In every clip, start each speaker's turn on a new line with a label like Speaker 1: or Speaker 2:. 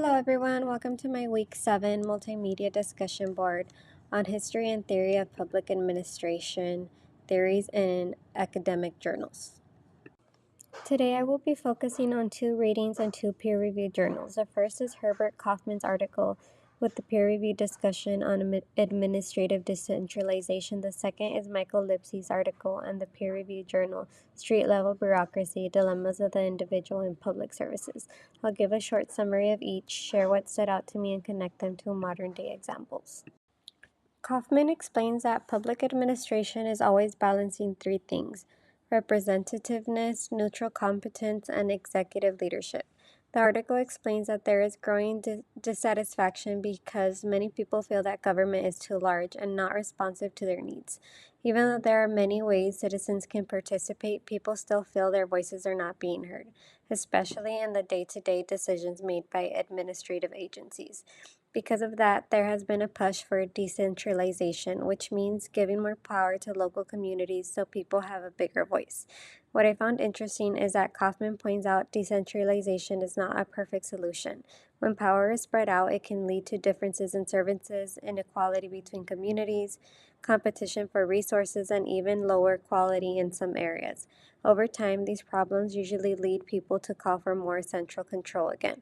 Speaker 1: Hello everyone, welcome to my Week 7 Multimedia Discussion Board on History and Theory of Public Administration, Theories in Academic Journals. Today I will be focusing on 2 readings and 2 peer-reviewed journals. The first is Herbert Kaufman's article with the peer-reviewed discussion on administrative decentralization. The second is Michael Lipsky's article and the peer-reviewed journal, Street-Level Bureaucracy, Dilemmas of the Individual in Public Services. I'll give a short summary of each, share what stood out to me, and connect them to modern-day examples. Kaufman explains that public administration is always balancing 3 things: representativeness, neutral competence, and executive leadership. The article explains that there is growing dissatisfaction because many people feel that government is too large and not responsive to their needs. Even though there are many ways citizens can participate, people still feel their voices are not being heard, especially in the day-to-day decisions made by administrative agencies. Because of that, there has been a push for decentralization, which means giving more power to local communities so people have a bigger voice. What I found interesting is that Kaufman points out decentralization is not a perfect solution. When power is spread out, it can lead to differences in services, inequality between communities, competition for resources, and even lower quality in some areas. Over time, these problems usually lead people to call for more central control again.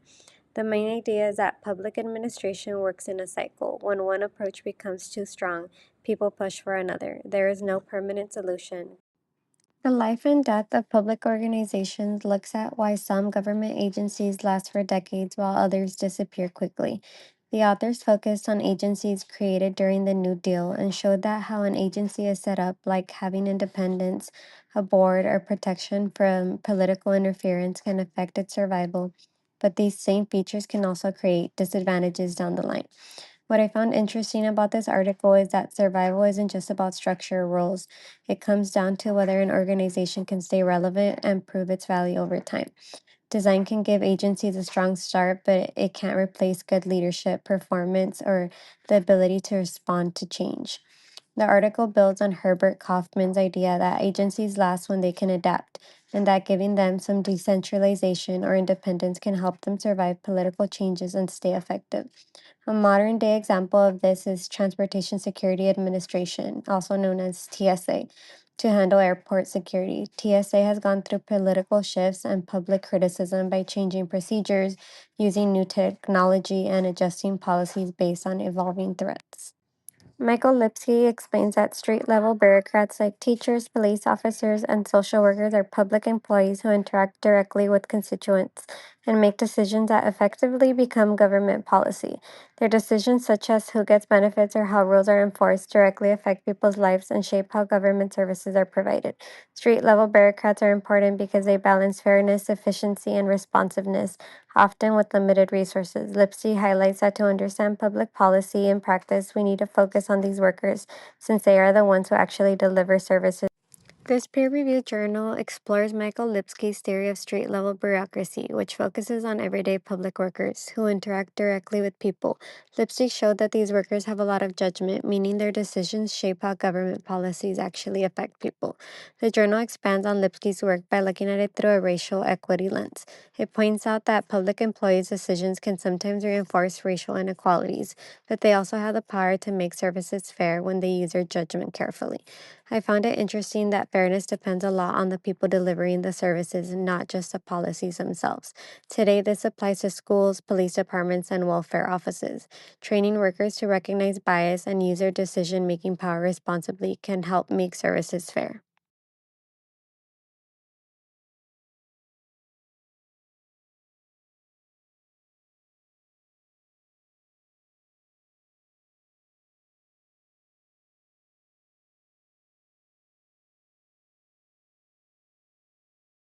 Speaker 1: The main idea is that public administration works in a cycle. When one approach becomes too strong, people push for another. There is no permanent solution. The life and death of public organizations looks at why some government agencies last for decades while others disappear quickly. The authors focused on agencies created during the New Deal and showed that how an agency is set up, like having independence, a board, or protection from political interference, can affect its survival. But these same features can also create disadvantages down the line. What I found interesting about this article is that survival isn't just about structure or rules. It comes down to whether an organization can stay relevant and prove its value over time. Design can give agencies a strong start, but it can't replace good leadership, performance, or the ability to respond to change. The article builds on Herbert Kaufman's idea that agencies last when they can adapt, and that giving them some decentralization or independence can help them survive political changes and stay effective. A modern day example of this is Transportation Security Administration, also known as TSA, to handle airport security. TSA has gone through political shifts and public criticism by changing procedures, using new technology, and adjusting policies based on evolving threats. Michael Lipsky explains that street-level bureaucrats like teachers, police officers, and social workers are public employees who interact directly with constituents and make decisions that effectively become government policy. Their decisions, such as who gets benefits or how rules are enforced, directly affect people's lives and shape how government services are provided. Street-level bureaucrats are important because they balance fairness, efficiency, and responsiveness, often with limited resources. Lipsky highlights that to understand public policy in practice, we need to focus on these workers since they are the ones who actually deliver services. This peer-reviewed journal explores Michael Lipsky's theory of street-level bureaucracy, which focuses on everyday public workers who interact directly with people. Lipsky showed that these workers have a lot of judgment, meaning their decisions shape how government policies actually affect people. The journal expands on Lipsky's work by looking at it through a racial equity lens. It points out that public employees' decisions can sometimes reinforce racial inequalities, but they also have the power to make services fair when they use their judgment carefully. I found it interesting that fairness depends a lot on the people delivering the services, not just the policies themselves. Today, this applies to schools, police departments, and welfare offices. Training workers to recognize bias and use their decision-making power responsibly can help make services fair.